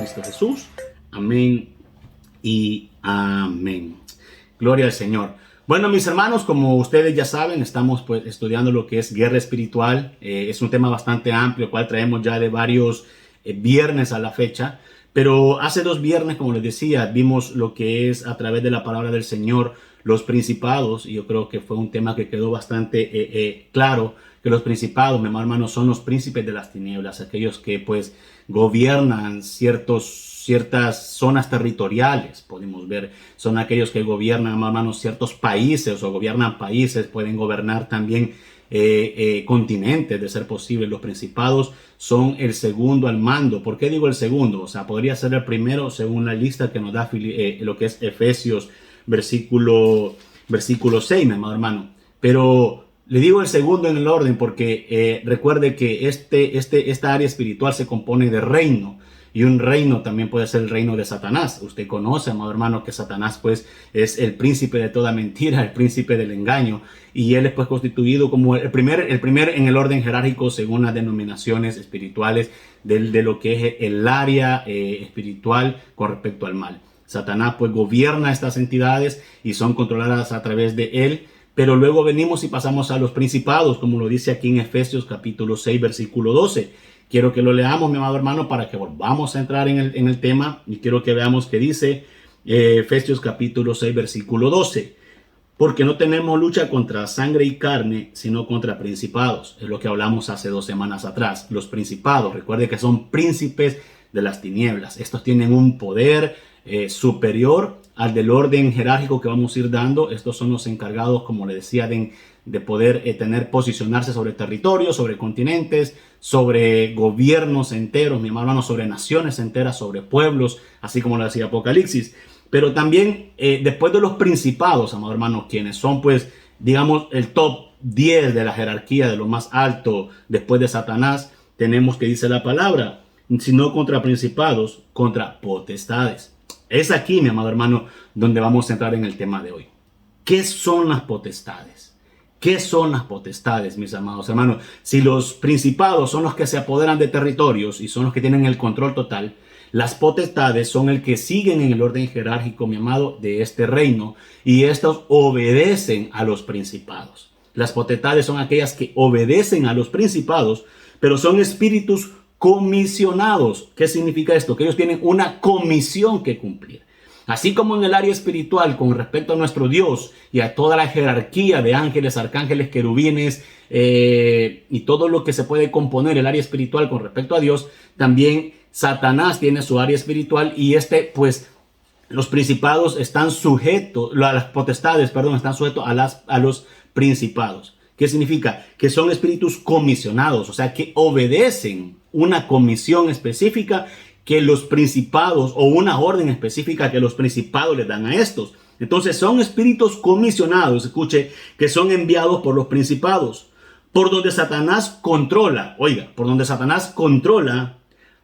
Cristo Jesús. Amén y amén. Gloria al Señor. Bueno, mis hermanos, como ustedes ya saben, estamos pues estudiando lo que es guerra espiritual. Es un tema bastante amplio, el cual traemos ya de varios viernes a la fecha. Pero hace 2 viernes, como les decía, vimos lo que es a través de la palabra del Señor, los principados. Y yo creo que fue un tema que quedó bastante claro, que los principados, mi hermano, son los príncipes de las tinieblas, aquellos que pues gobiernan ciertas zonas territoriales, podemos ver, son aquellos que gobiernan, hermanos, ciertos países o gobiernan países, pueden gobernar también continentes, de ser posible. Los principados son el segundo al mando. ¿Por qué digo el segundo? O sea, podría ser el primero según la lista que nos da lo que es Efesios versículo 6, mi amado hermano. Pero le digo el segundo en el orden porque recuerde que esta área espiritual se compone de reino. Y un reino también puede ser el reino de Satanás. Usted conoce, amado hermano, que Satanás pues es el príncipe de toda mentira, el príncipe del engaño. Y él es pues constituido como el primer en el orden jerárquico según las denominaciones espirituales de lo que es el área espiritual con respecto al mal. Satanás pues gobierna estas entidades y son controladas a través de él. Pero luego venimos y pasamos a los principados, como lo dice aquí en Efesios capítulo 6, versículo 12. Quiero que lo leamos, mi amado hermano, para que volvamos a entrar en el tema. Y quiero que veamos qué dice Efesios capítulo 6, versículo 12. Porque no tenemos lucha contra sangre y carne, sino contra principados. Es lo que hablamos hace 2 semanas atrás. Los principados, recuerde que son príncipes de las tinieblas. Estos tienen un poder superior al del orden jerárquico que vamos a ir dando. Estos son los encargados, como le decía, de poder posicionarse sobre territorios, sobre continentes, sobre gobiernos enteros, mi hermano, sobre naciones enteras, sobre pueblos, así como lo decía Apocalipsis. Pero también después de los principados, amado hermano, quienes son pues, digamos, el top 10 de la jerarquía, de lo más alto después de Satanás, tenemos que dice la palabra, sino contra principados, contra potestades. Es aquí, mi amado hermano, donde vamos a entrar en el tema de hoy. ¿Qué son las potestades? ¿Qué son las potestades, mis amados hermanos? Si los principados son los que se apoderan de territorios y son los que tienen el control total, las potestades son el que siguen en el orden jerárquico, mi amado, de este reino, y estos obedecen a los principados. Las potestades son aquellas que obedecen a los principados, pero son espíritus comisionados. ¿Qué significa esto? Que ellos tienen una comisión que cumplir. Así como en el área espiritual con respecto a nuestro Dios y a toda la jerarquía de ángeles, arcángeles, querubines y todo lo que se puede componer el área espiritual con respecto a Dios, también Satanás tiene su área espiritual y pues los principados están sujetos, las potestades, perdón, están sujetos a los principados. ¿Qué significa? Que son espíritus comisionados, o sea, que obedecen una comisión específica que los principados o una orden específica que los principados les dan a estos. Entonces son espíritus comisionados, escuche, que son enviados por los principados, por donde Satanás controla,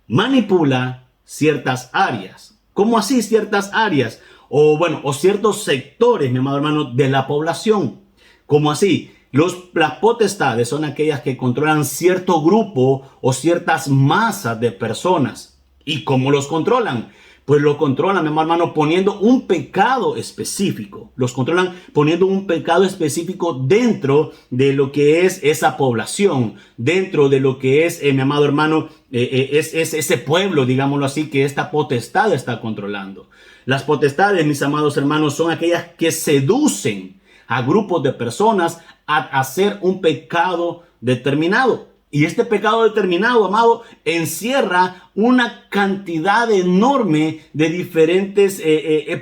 manipula ciertas áreas. ¿Cómo así ciertas áreas? O ciertos sectores, mi amado hermano, de la población. ¿Cómo así? Las potestades son aquellas que controlan cierto grupo o ciertas masas de personas. ¿Y cómo los controlan? Pues lo controlan, mi hermano, poniendo un pecado específico. Los controlan poniendo un pecado específico dentro de lo que es esa población, dentro de lo que es, mi amado hermano, es ese pueblo, digámoslo así, que esta potestad está controlando. Las potestades, mis amados hermanos, son aquellas que seducen a grupos de personas a hacer un pecado determinado. Y este pecado determinado, amado, encierra una cantidad enorme de diferentes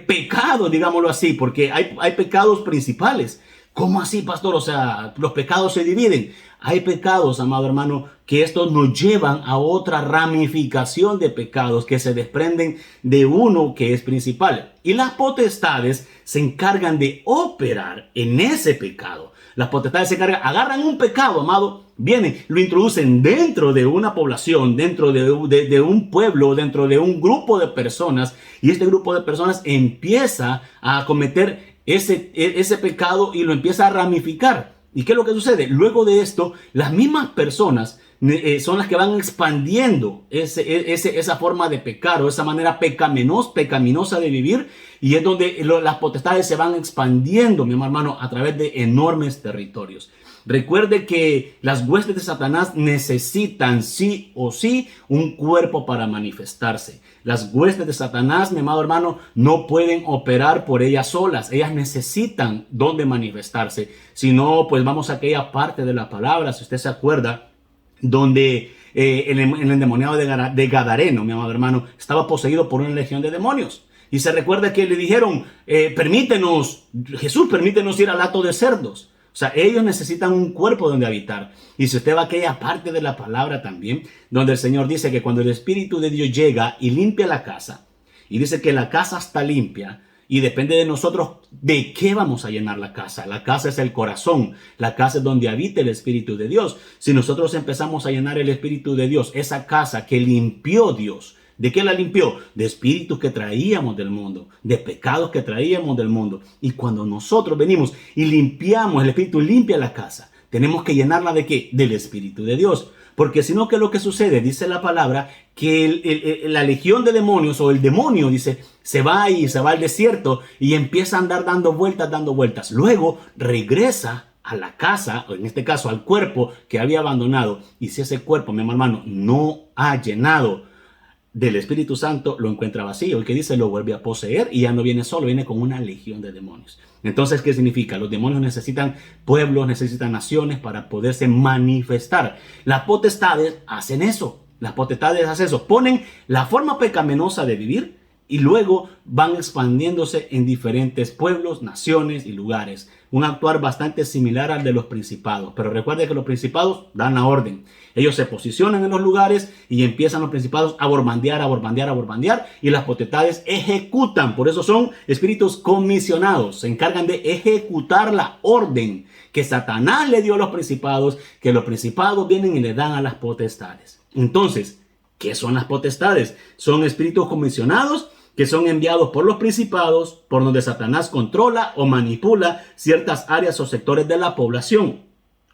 pecados, digámoslo así, porque hay pecados principales. ¿Cómo así, pastor? O sea, los pecados se dividen. Hay pecados, amado hermano, que estos nos llevan a otra ramificación de pecados que se desprenden de uno que es principal. Y las potestades se encargan de operar en ese pecado. Las potestades se encargan, agarran un pecado, amado, vienen, lo introducen dentro de una población, dentro de un pueblo, dentro de un grupo de personas, y este grupo de personas empieza a cometer ese pecado y lo empieza a ramificar. ¿Y qué es lo que sucede? Luego de esto, las mismas personas son las que van expandiendo esa forma de pecar o esa manera pecaminosa de vivir, y es donde las potestades se van expandiendo, mi hermano, a través de enormes territorios. Recuerde que las huestes de Satanás necesitan sí o sí un cuerpo para manifestarse. Las huestes de Satanás, mi amado hermano, no pueden operar por ellas solas. Ellas necesitan dónde manifestarse. Si no, pues vamos a aquella parte de la palabra, si usted se acuerda, donde el endemoniado de Gadareno, mi amado hermano, estaba poseído por una legión de demonios. Y se recuerda que le dijeron, Jesús, permítenos ir al hato de cerdos. O sea, ellos necesitan un cuerpo donde habitar. Y si usted va a aquella parte de la palabra también, donde el Señor dice que cuando el Espíritu de Dios llega y limpia la casa, y dice que la casa está limpia, y depende de nosotros de qué vamos a llenar la casa. La casa es el corazón, la casa es donde habita el Espíritu de Dios. Si nosotros empezamos a llenar el Espíritu de Dios, esa casa que limpió Dios, ¿de qué la limpió? De espíritus que traíamos del mundo, de pecados que traíamos del mundo. Y cuando nosotros venimos y limpiamos, el Espíritu limpia la casa, tenemos que llenarla ¿de qué? Del Espíritu de Dios. Porque si no, ¿qué es lo que sucede? Dice la palabra que la legión de demonios, o el demonio, dice, se va al desierto y empieza a andar dando vueltas. Luego regresa a la casa, o en este caso al cuerpo que había abandonado. Y si ese cuerpo, mi hermano, no ha llenado del Espíritu Santo, lo encuentra vacío. El que dice lo vuelve a poseer, y ya no viene solo, viene con una legión de demonios. Entonces, ¿qué significa? Los demonios necesitan pueblos, necesitan naciones para poderse manifestar. Las potestades hacen eso. Ponen la forma pecaminosa de vivir y luego van expandiéndose en diferentes pueblos, naciones y lugares. Un actuar bastante similar al de los principados. Pero recuerde que los principados dan la orden. Ellos se posicionan en los lugares y empiezan los principados a borbandear, y las potestades ejecutan. Por eso son espíritus comisionados. Se encargan de ejecutar la orden que Satanás le dio a los principados, que los principados vienen y le dan a las potestades. Entonces, ¿qué son las potestades? Son espíritus comisionados que son enviados por los principados, por donde Satanás controla o manipula ciertas áreas o sectores de la población.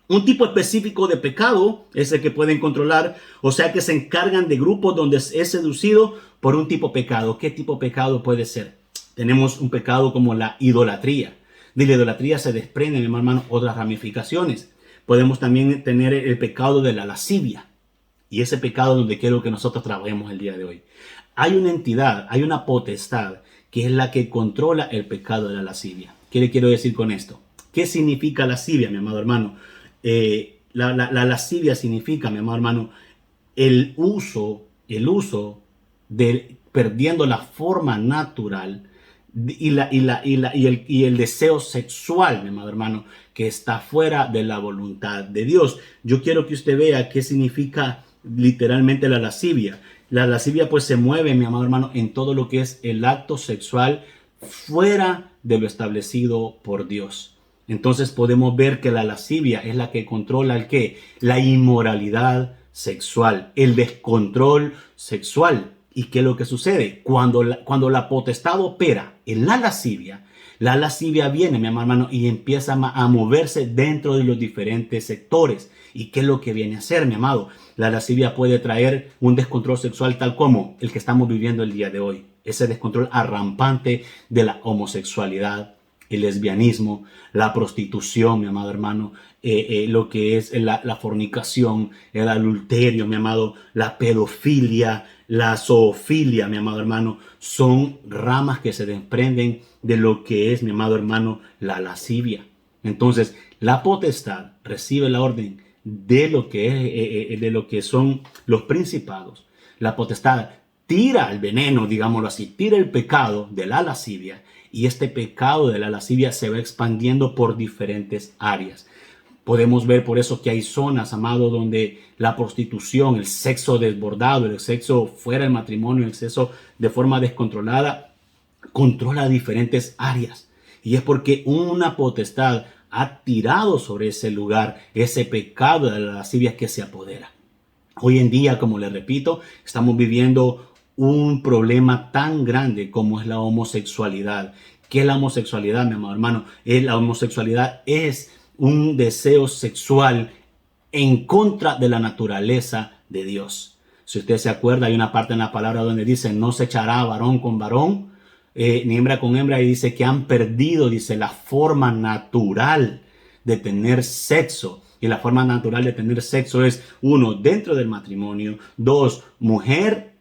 Un tipo específico de pecado es el que pueden controlar, o sea que se encargan de grupos donde es seducido por un tipo de pecado. ¿Qué tipo de pecado puede ser? Tenemos un pecado como la idolatría. De la idolatría se desprenden, mi hermano, otras ramificaciones. Podemos también tener el pecado de la lascivia. Y ese pecado donde quiero que nosotros trabajemos el día de hoy. Hay una entidad, hay una potestad que es la que controla el pecado de la lascivia. ¿Qué le quiero decir con esto? ¿Qué significa lascivia, mi amado hermano? La lascivia significa, mi amado hermano, el uso de perdiendo la forma natural y el deseo sexual, mi amado hermano, que está fuera de la voluntad de Dios. Yo quiero que usted vea qué significa literalmente la lascivia. La lascivia pues se mueve, mi amado hermano, en todo lo que es el acto sexual fuera de lo establecido por Dios. Entonces podemos ver que la lascivia es la que controla el qué, la inmoralidad sexual, el descontrol sexual. ¿Y qué es lo que sucede? Cuando la potestad opera en la lascivia viene, mi hermano, y empieza a moverse dentro de los diferentes sectores. ¿Y qué es lo que viene a hacer, mi amado? La lascivia puede traer un descontrol sexual tal como el que estamos viviendo el día de hoy. Ese descontrol arrampante de la homosexualidad, el lesbianismo, la prostitución, mi amado hermano, lo que es la fornicación, el adulterio, mi amado, la pedofilia, la zoofilia, mi amado hermano, son ramas que se desprenden de lo que es, mi amado hermano, la lascivia. Entonces, la potestad recibe la orden de lo que son los principados. La potestad tira el veneno, digámoslo así, tira el pecado de la lascivia, y este pecado de la lascivia se va expandiendo por diferentes áreas. Podemos ver por eso que hay zonas, amado, donde la prostitución, el sexo desbordado, el sexo fuera del matrimonio, el sexo de forma descontrolada, controla diferentes áreas. Y es porque una potestad ha tirado sobre ese lugar ese pecado de la lascivia que se apodera. Hoy en día, como les repito, estamos viviendo un problema tan grande como es la homosexualidad. ¿Qué es la homosexualidad, mi amado hermano? La homosexualidad es un deseo sexual en contra de la naturaleza de Dios. Si usted se acuerda, hay una parte en la palabra donde dice, no se echará varón con varón, ni hembra con hembra, y dice que han perdido, dice, la forma natural de tener sexo. Y la forma natural de tener sexo es, uno, dentro del matrimonio, dos, mujer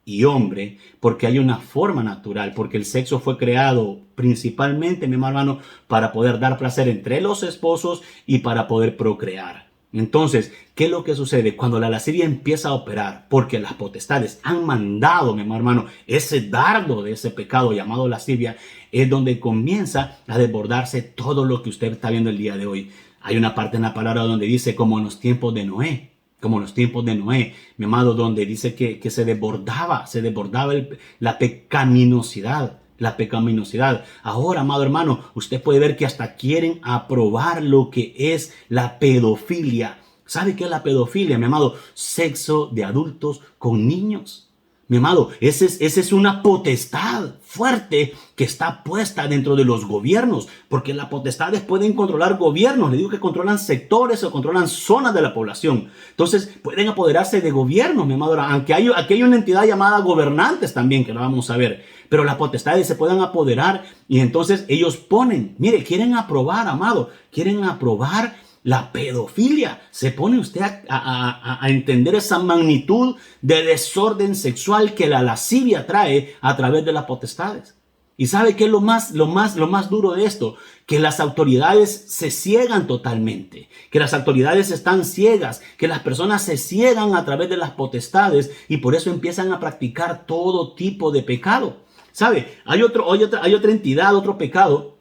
y hombre, porque hay una forma natural, porque el sexo fue creado principalmente, mi hermano, para poder dar placer entre los esposos y para poder procrear. Entonces, ¿qué es lo que sucede? Cuando la lascivia empieza a operar, porque las potestades han mandado, mi hermano, ese dardo de ese pecado llamado lascivia, es donde comienza a desbordarse todo lo que usted está viendo el día de hoy. Hay una parte en la palabra donde dice, como en los tiempos de Noé, como en los tiempos de Noé, mi amado, donde dice que se desbordaba la pecaminosidad. La pecaminosidad. Ahora, amado hermano, usted puede ver que hasta quieren aprobar lo que es la pedofilia. ¿Sabe qué es la pedofilia, mi amado? Sexo de adultos con niños. Mi amado, esa es una potestad fuerte que está puesta dentro de los gobiernos, porque las potestades pueden controlar gobiernos. Le digo que controlan sectores o controlan zonas de la población. Entonces, pueden apoderarse de gobiernos, mi amado. Aunque aquí hay una entidad llamada gobernantes también, que lo vamos a ver. Pero las potestades se pueden apoderar y entonces ellos ponen, mire, quieren aprobar, amado, quieren aprobar la pedofilia. Se pone usted a entender esa magnitud de desorden sexual que la lascivia trae a través de las potestades. ¿Y sabe qué es lo más duro de esto? Que las autoridades se ciegan totalmente, que las autoridades están ciegas, que las personas se ciegan a través de las potestades y por eso empiezan a practicar todo tipo de pecado. ¿Sabe? Hay otra entidad, otro pecado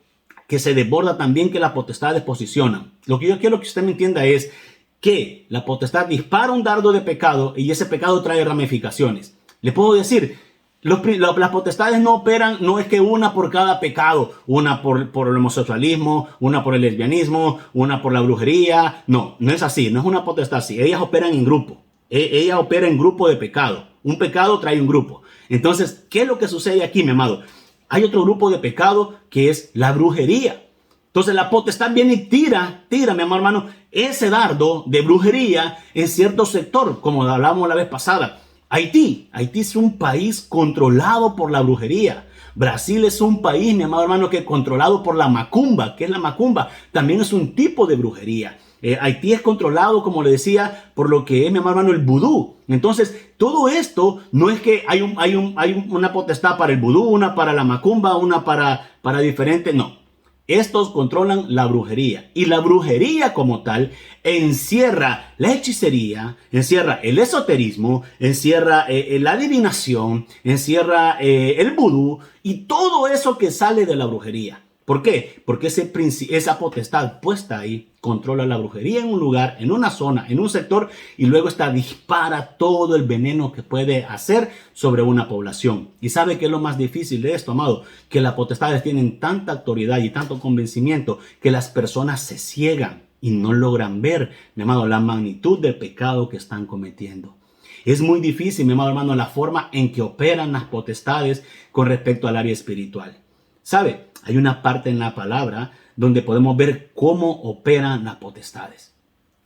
que se desborda también, que las potestades posicionan. Lo que yo quiero que usted me entienda es que la potestad dispara un dardo de pecado y ese pecado trae ramificaciones. Le puedo decir, las potestades no operan, no es que una por cada pecado, una por el homosexualismo, una por el lesbianismo, una por la brujería. No es así, no es una potestad así. Ellas operan en grupo. Ella opera en grupo de pecado. Un pecado trae un grupo. Entonces, ¿qué es lo que sucede aquí, mi amado? Hay otro grupo de pecado que es la brujería. Entonces la potestad viene y tira, mi amado hermano, ese dardo de brujería en cierto sector, como hablamos la vez pasada. Haití es un país controlado por la brujería. Brasil es un país, mi amado hermano, que es controlado por la macumba. ¿Qué es la macumba? También es un tipo de brujería. Haití es controlado, como le decía, por lo que es, mi amado hermano, el vudú. Entonces, todo esto no es que hay una potestad para el vudú, una para la macumba, una para diferentes. No. Estos controlan la brujería. Y la brujería como tal encierra la hechicería, encierra el esoterismo, encierra la adivinación, encierra el vudú y todo eso que sale de la brujería. ¿Por qué? Porque esa potestad puesta ahí controla la brujería en un lugar, en una zona, en un sector, y luego dispara todo el veneno que puede hacer sobre una población. ¿Y sabe qué es lo más difícil de esto, amado? Que las potestades tienen tanta autoridad y tanto convencimiento que las personas se ciegan y no logran ver, mi amado, la magnitud del pecado que están cometiendo. Es muy difícil, mi amado hermano, la forma en que operan las potestades con respecto al área espiritual. ¿Sabe? Hay una parte en la palabra donde podemos ver cómo operan las potestades.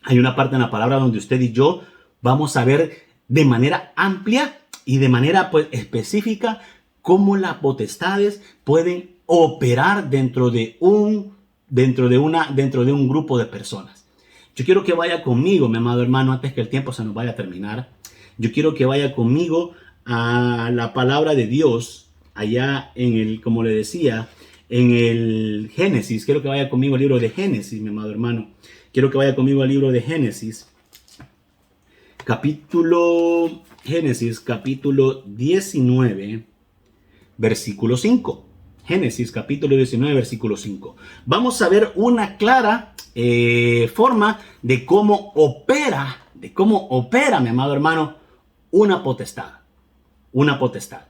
Hay una parte en la palabra donde usted y yo vamos a ver de manera amplia y de manera específica cómo las potestades pueden operar dentro de un grupo de personas. Yo quiero que vaya conmigo, mi amado hermano, antes que el tiempo se nos vaya a terminar. Yo quiero que vaya conmigo a la palabra de Dios. Allá como le decía, en el Génesis. Quiero que vaya conmigo al libro de Génesis, mi amado hermano. Quiero que vaya conmigo al libro de Génesis. Génesis, capítulo 19, versículo 5. Génesis, capítulo 19, versículo 5. Vamos a ver una clara forma de cómo opera, mi amado hermano, una potestad. Una potestad.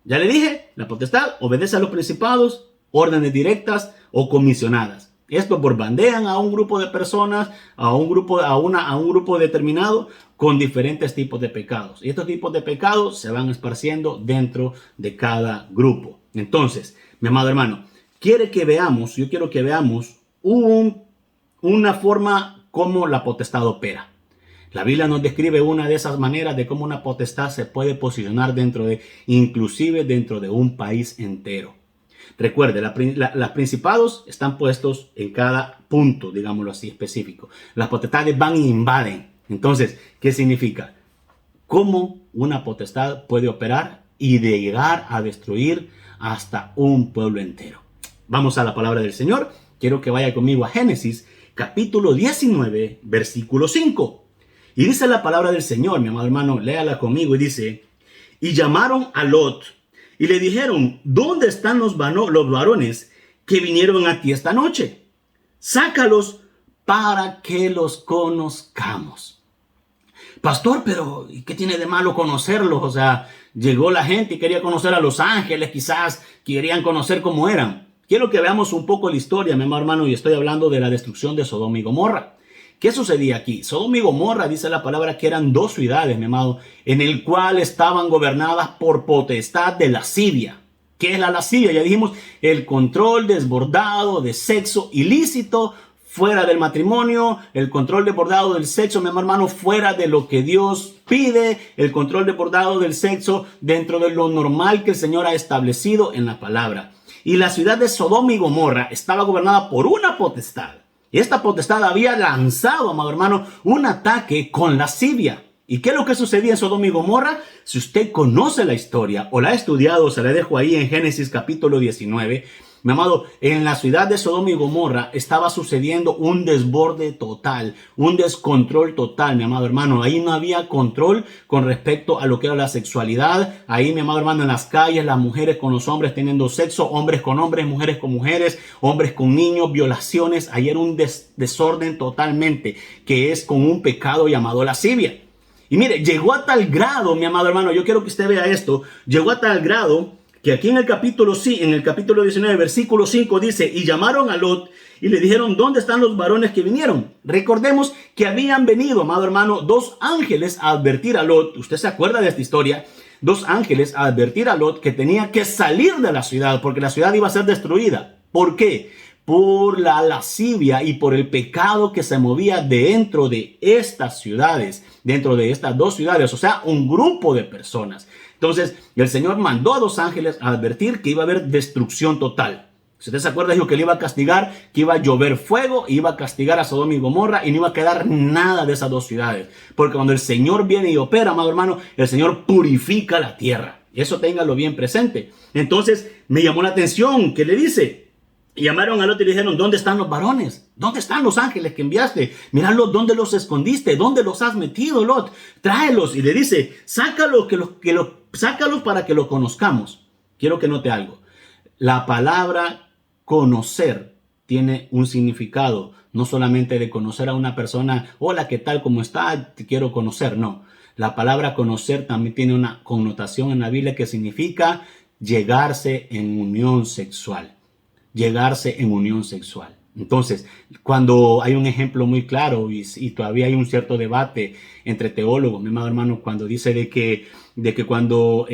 Ya le dije, la potestad obedece a los principados, órdenes directas o comisionadas. Esto bandean a un grupo de personas, a un grupo determinado con diferentes tipos de pecados. Y estos tipos de pecados se van esparciendo dentro de cada grupo. Entonces, mi amado hermano, yo quiero que veamos una forma como la potestad opera. La Biblia nos describe una de esas maneras de cómo una potestad se puede posicionar inclusive dentro de un país entero. Recuerde, los principados están puestos en cada punto, digámoslo así, específico. Las potestades van e invaden. Entonces, ¿qué significa? ¿Cómo una potestad puede operar y de llegar a destruir hasta un pueblo entero? Vamos a la palabra del Señor. Quiero que vaya conmigo a Génesis, capítulo 19, versículo 5. Y dice la palabra del Señor, mi amado hermano, léala conmigo, y dice: y llamaron a Lot y le dijeron: ¿dónde están los varones que vinieron a ti esta noche? Sácalos para que los conozcamos. Pastor, pero ¿qué tiene de malo conocerlos? O sea, llegó la gente y quería conocer a los ángeles, quizás querían conocer cómo eran. Quiero que veamos un poco la historia, mi amado hermano, y estoy hablando de la destrucción de Sodoma y Gomorra. ¿Qué sucedía aquí? Sodoma y Gomorra, dice la palabra, que eran dos ciudades, mi amado, en el cual estaban gobernadas por potestad de lascivia. ¿Qué es la lascivia? Ya dijimos, el control desbordado de sexo ilícito fuera del matrimonio, el control desbordado del sexo, mi hermano, fuera de lo que Dios pide, el control desbordado del sexo dentro de lo normal que el Señor ha establecido en la palabra. Y la ciudad de Sodoma y Gomorra estaba gobernada por una potestad. Y esta potestad había lanzado, amado hermano, un ataque con lascivia. ¿Y qué es lo que sucedía en Sodoma y Gomorra? Si usted conoce la historia o la ha estudiado, se la dejo ahí en Génesis capítulo 19. Mi amado, en la ciudad de Sodoma y Gomorra estaba sucediendo un desborde total, un descontrol total, mi amado hermano. Ahí no había control con respecto a lo que era la sexualidad. Ahí, mi amado hermano, en las calles, las mujeres con los hombres teniendo sexo, hombres con hombres, mujeres con mujeres, hombres con niños, violaciones. Ahí era un desorden totalmente, que es con un pecado llamado lascivia. Y mire, llegó a tal grado, mi amado hermano, yo quiero que usted vea esto, llegó a tal grado que aquí en el capítulo 19, versículo 5 dice: y llamaron a Lot y le dijeron: ¿dónde están los varones que vinieron? Recordemos que habían venido, amado hermano, dos ángeles a advertir a Lot. Usted se acuerda de esta historia. Dos ángeles a advertir a Lot que tenía que salir de la ciudad porque la ciudad iba a ser destruida. ¿Por qué? Por la lascivia y por el pecado que se movía dentro de estas ciudades, dentro de estas dos ciudades, o sea, un grupo de personas. Entonces, el Señor mandó a dos ángeles a advertir que iba a haber destrucción total. Si usted se acuerda, dijo que le iba a castigar, que iba a llover fuego, iba a castigar a Sodoma y Gomorra y no iba a quedar nada de esas dos ciudades. Porque cuando el Señor viene y opera, amado hermano, el Señor purifica la tierra. Eso téngalo bien presente. Entonces, me llamó la atención que le dice: y llamaron a Lot y le dijeron: ¿dónde están los varones? ¿Dónde están los ángeles que enviaste? Míralo, ¿dónde los escondiste? ¿Dónde los has metido, Lot? Tráelos. Y le dice: sácalos para que los conozcamos. Quiero que note algo. La palabra conocer tiene un significado, no solamente de conocer a una persona: hola, ¿qué tal? ¿Cómo está? Te quiero conocer. No. La palabra conocer también tiene una connotación en la Biblia que significa llegarse en unión sexual. Llegarse en unión sexual. Entonces, cuando hay un ejemplo muy claro y todavía hay un cierto debate entre teólogos, mi amado hermano, cuando dice de que cuando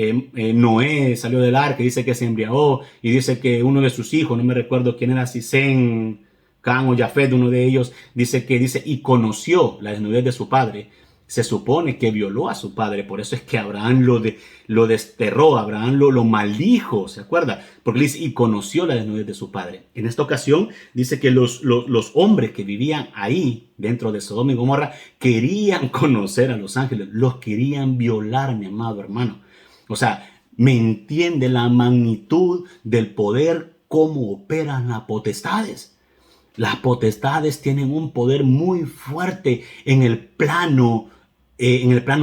Noé salió del arca, dice que se embriagó y dice que uno de sus hijos, no me recuerdo quién era, si Sem, Cam o Jafet, uno de ellos, dice y conoció la desnudez de su padre. Se supone que violó a su padre, por eso es que Abraham lo desterró, Abraham lo maldijo, ¿se acuerda? Porque dice: y conoció la desnudez de su padre. En esta ocasión dice que los hombres que vivían ahí, dentro de Sodoma y Gomorra, querían conocer a los ángeles, los querían violar, mi amado hermano. O sea, me entiende la magnitud del poder, cómo operan las potestades. Las potestades tienen un poder muy fuerte en el plano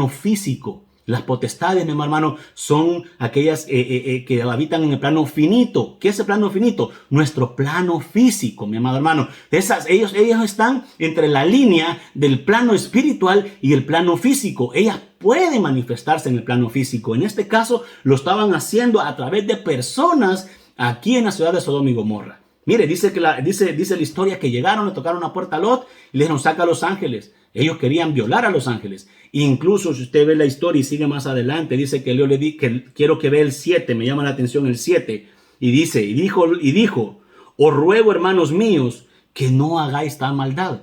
físico. Las potestades, mi hermano, son aquellas que habitan en el plano finito. ¿Qué es el plano finito? Nuestro plano físico, mi amado hermano. Ellos están entre la línea del plano espiritual y el plano físico. Ellas pueden manifestarse en el plano físico. En este caso, lo estaban haciendo a través de personas aquí en la ciudad de Sodoma y Gomorra. Mire, dice la historia que llegaron, le tocaron la puerta a Lot y le dijeron: saca a los ángeles. Ellos querían violar a los ángeles. Incluso si usted ve la historia y sigue más adelante, dice que Leo le di que quiero que vea el 7, me llama la atención el 7. Y dijo: os ruego, hermanos míos, que no hagáis tal maldad.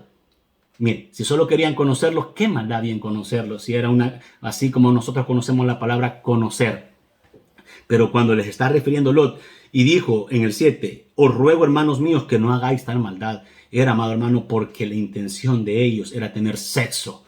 Mire, si solo querían conocerlos, ¿qué maldad había en conocerlos? Si era así como nosotros conocemos la palabra conocer. Pero cuando les está refiriendo Lot y dijo en el 7, os ruego hermanos míos que no hagáis tal maldad, era, amado hermano, porque la intención de ellos era tener sexo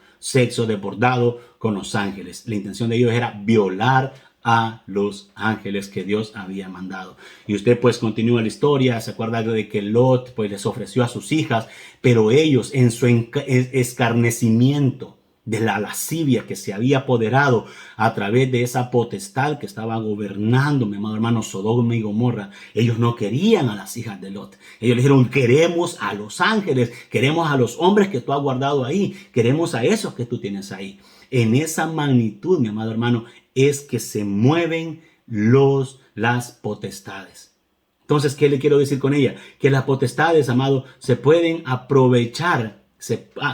desbordado con los ángeles. La intención de ellos era violar a los ángeles que Dios había mandado. Y usted pues continúa la historia, se acuerda de que Lot pues les ofreció a sus hijas, pero ellos en su escarnecimiento de la lascivia que se había apoderado a través de esa potestad que estaba gobernando, mi amado hermano, Sodoma y Gomorra, ellos no querían a las hijas de Lot. Ellos dijeron, queremos a los ángeles, queremos a los hombres que tú has guardado ahí, queremos a esos que tú tienes ahí. En esa magnitud, mi amado hermano, es que se mueven las potestades. Entonces, ¿qué le quiero decir con ella? Que las potestades, amado, se pueden aprovechar.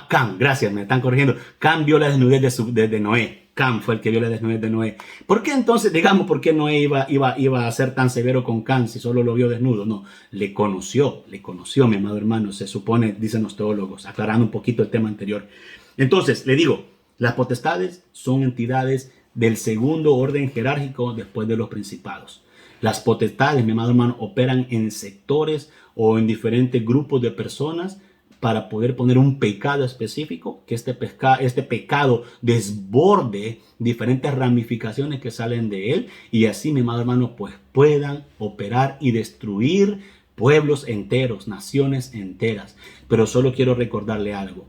Cam, gracias, me están corrigiendo. Cam vio la desnudez de Noé. Cam fue el que vio la desnudez de Noé. ¿Por qué entonces, digamos, por qué Noé iba a ser tan severo con Cam si solo lo vio desnudo? No, le conoció, mi amado hermano, se supone, dicen los teólogos, aclarando un poquito el tema anterior. Entonces, le digo, las potestades son entidades del segundo orden jerárquico después de los principados. Las potestades, mi amado hermano, operan en sectores o en diferentes grupos de personas para poder poner un pecado específico, que este pecado desborde diferentes ramificaciones que salen de él y así, mi amado hermano, pues puedan operar y destruir pueblos enteros, naciones enteras. Pero solo quiero recordarle algo.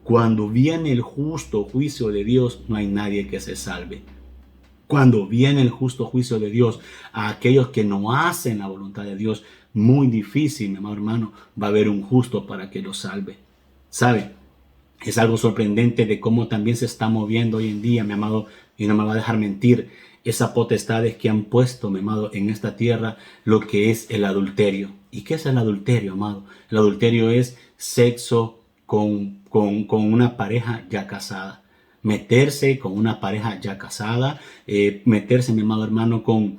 Cuando viene el justo juicio de Dios, no hay nadie que se salve. Cuando viene el justo juicio de Dios a aquellos que no hacen la voluntad de Dios, muy difícil, mi amado hermano, va a haber un justo para que los salve. ¿Sabe? Es algo sorprendente de cómo también se está moviendo hoy en día, mi amado, y no me va a dejar mentir, esas potestades que han puesto, mi amado, en esta tierra, lo que es el adulterio. ¿Y qué es el adulterio, amado? El adulterio es sexo con una pareja ya casada. Meterse con una pareja ya casada, meterse, mi amado hermano, con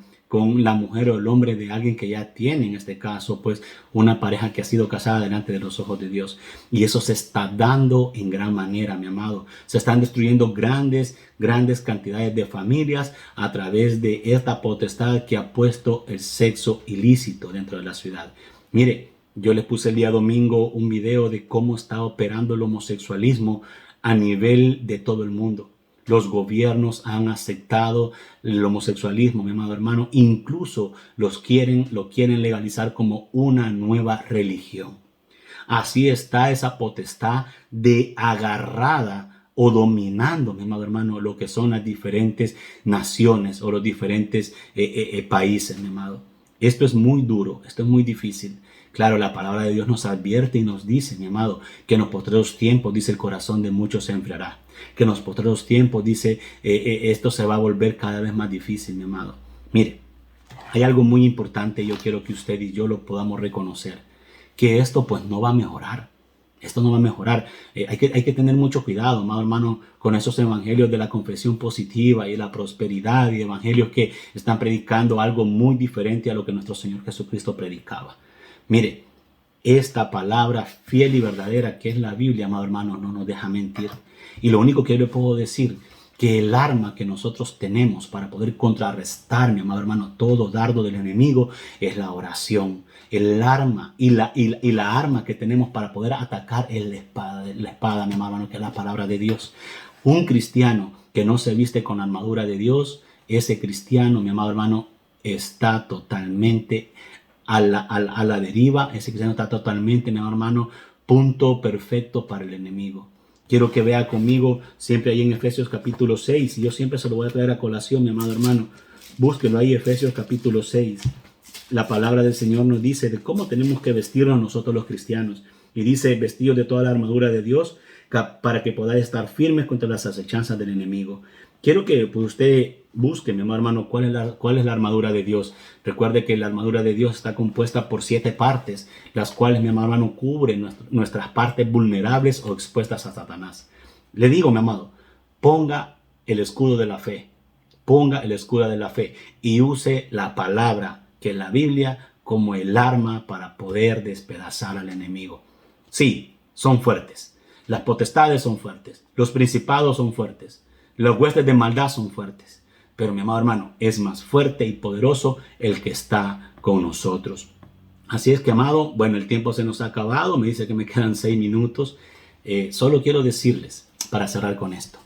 la mujer o el hombre de alguien que ya tiene, en este caso, pues una pareja que ha sido casada delante de los ojos de Dios. Y eso se está dando en gran manera, mi amado. Se están destruyendo grandes cantidades de familias a través de esta potestad que ha puesto el sexo ilícito dentro de la ciudad. Mire, yo les puse el día domingo un video de cómo está operando el homosexualismo a nivel de todo el mundo. Los gobiernos han aceptado el homosexualismo, mi amado hermano. Incluso lo quieren legalizar como una nueva religión. Así está esa potestad de agarrada o dominando, mi amado hermano, lo que son las diferentes naciones o los diferentes países, mi amado. Esto es muy duro, esto es muy difícil. Claro, la palabra de Dios nos advierte y nos dice, mi amado, que en los postreros tiempos, dice, el corazón de muchos se enfriará. Que en los postreros tiempos, dice, esto se va a volver cada vez más difícil, mi amado. Mire, hay algo muy importante, yo quiero que usted y yo lo podamos reconocer, que esto pues no va a mejorar. Esto no va a mejorar. Hay que tener mucho cuidado, amado hermano, con esos evangelios de la confesión positiva y la prosperidad y evangelios que están predicando algo muy diferente a lo que nuestro Señor Jesucristo predicaba. Mire, esta palabra fiel y verdadera que es la Biblia, amado hermano, no nos deja mentir. Y lo único que yo le puedo decir, que el arma que nosotros tenemos para poder contrarrestar, mi amado hermano, todo dardo del enemigo es la oración. El arma y la arma que tenemos para poder atacar es la espada, mi amado hermano, que es la palabra de Dios. Un cristiano que no se viste con la armadura de Dios, ese cristiano, mi amado hermano, está totalmente a la deriva. Ese cristiano está totalmente, mi amado hermano, punto perfecto para el enemigo. Quiero que vea conmigo siempre ahí en Efesios capítulo 6. Y yo siempre se lo voy a traer a colación, mi amado hermano. Búsquelo ahí, Efesios capítulo 6. La palabra del Señor nos dice de cómo tenemos que vestirnos nosotros los cristianos. Y dice, vestidos de toda la armadura de Dios para que podáis estar firmes contra las acechanzas del enemigo. Quiero que pues, usted busque, mi hermano, cuál es la armadura de Dios. Recuerde que la armadura de Dios está compuesta por 7 partes, las cuales, mi hermano, cubren nuestras partes vulnerables o expuestas a Satanás. Le digo, mi amado, ponga el escudo de la fe. Ponga el escudo de la fe y use la palabra, que es la Biblia, como el arma para poder despedazar al enemigo. Sí, son fuertes. Las potestades son fuertes, los principados son fuertes, los huestes de maldad son fuertes. Pero mi amado hermano, es más fuerte y poderoso el que está con nosotros. Así es que, amado, bueno, el tiempo se nos ha acabado. Me dice que me quedan 6 minutos. Solo quiero decirles, para cerrar con esto,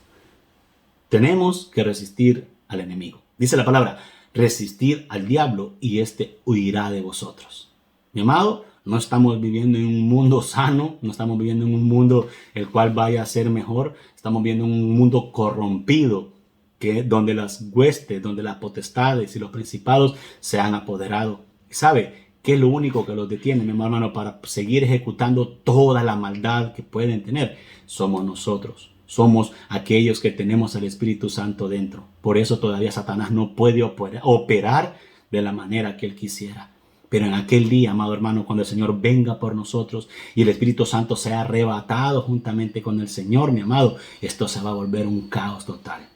tenemos que resistir al enemigo. Dice la palabra, resistir al diablo y éste huirá de vosotros. Mi amado, no estamos viviendo en un mundo sano, no estamos viviendo en un mundo el cual vaya a ser mejor. Estamos viviendo en un mundo corrompido, donde las huestes, donde las potestades y los principados se han apoderado. ¿Sabe qué es lo único que los detiene, mi hermano, para seguir ejecutando toda la maldad que pueden tener? Somos nosotros. Somos aquellos que tenemos el Espíritu Santo dentro. Por eso todavía Satanás no puede operar de la manera que él quisiera. Pero en aquel día, amado hermano, cuando el Señor venga por nosotros y el Espíritu Santo sea arrebatado juntamente con el Señor, mi amado, esto se va a volver un caos total.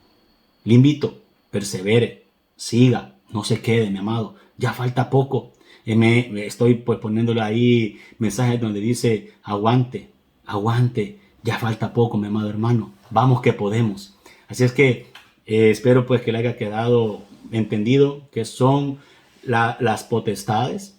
Le invito, persevere, siga, no se quede, mi amado. Ya falta poco. Me estoy pues poniéndole ahí mensajes donde dice, aguante, aguante, ya falta poco, mi amado hermano. Vamos que podemos. Así es que espero pues que le haya quedado entendido que son las potestades,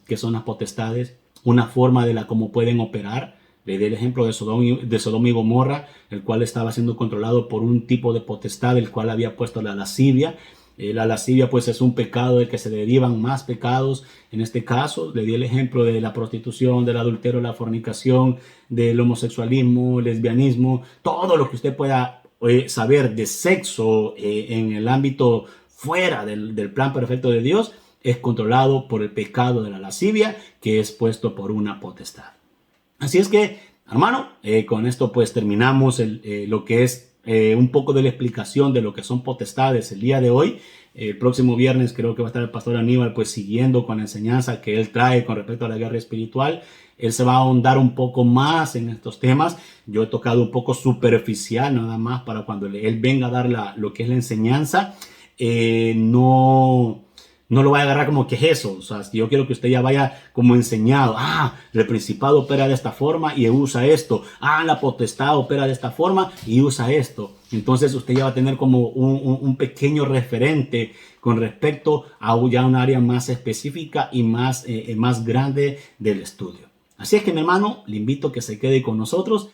una forma de cómo pueden operar. Le di el ejemplo de Sodoma y Gomorra, el cual estaba siendo controlado por un tipo de potestad, el cual había puesto la lascivia. La lascivia pues es un pecado del que se derivan más pecados. En este caso le di el ejemplo de la prostitución, del adulterio, la fornicación, del homosexualismo, el lesbianismo, todo lo que usted pueda saber de sexo en el ámbito fuera del plan perfecto de Dios es controlado por el pecado de la lascivia, que es puesto por una potestad. Así es que, hermano, con esto pues terminamos lo que es un poco de la explicación de lo que son potestades el día de hoy. El próximo viernes creo que va a estar el pastor Aníbal pues siguiendo con la enseñanza que él trae con respecto a la guerra espiritual. Él se va a ahondar un poco más en estos temas. Yo he tocado un poco superficial nada más para cuando él venga a dar lo que es la enseñanza. No lo vaya a agarrar como que es eso. O sea, yo quiero que usted ya vaya como enseñado. El principado opera de esta forma y usa esto. La potestad opera de esta forma y usa esto. Entonces usted ya va a tener como un pequeño referente con respecto a ya un área más específica y más grande del estudio. Así es que, mi hermano, le invito a que se quede con nosotros.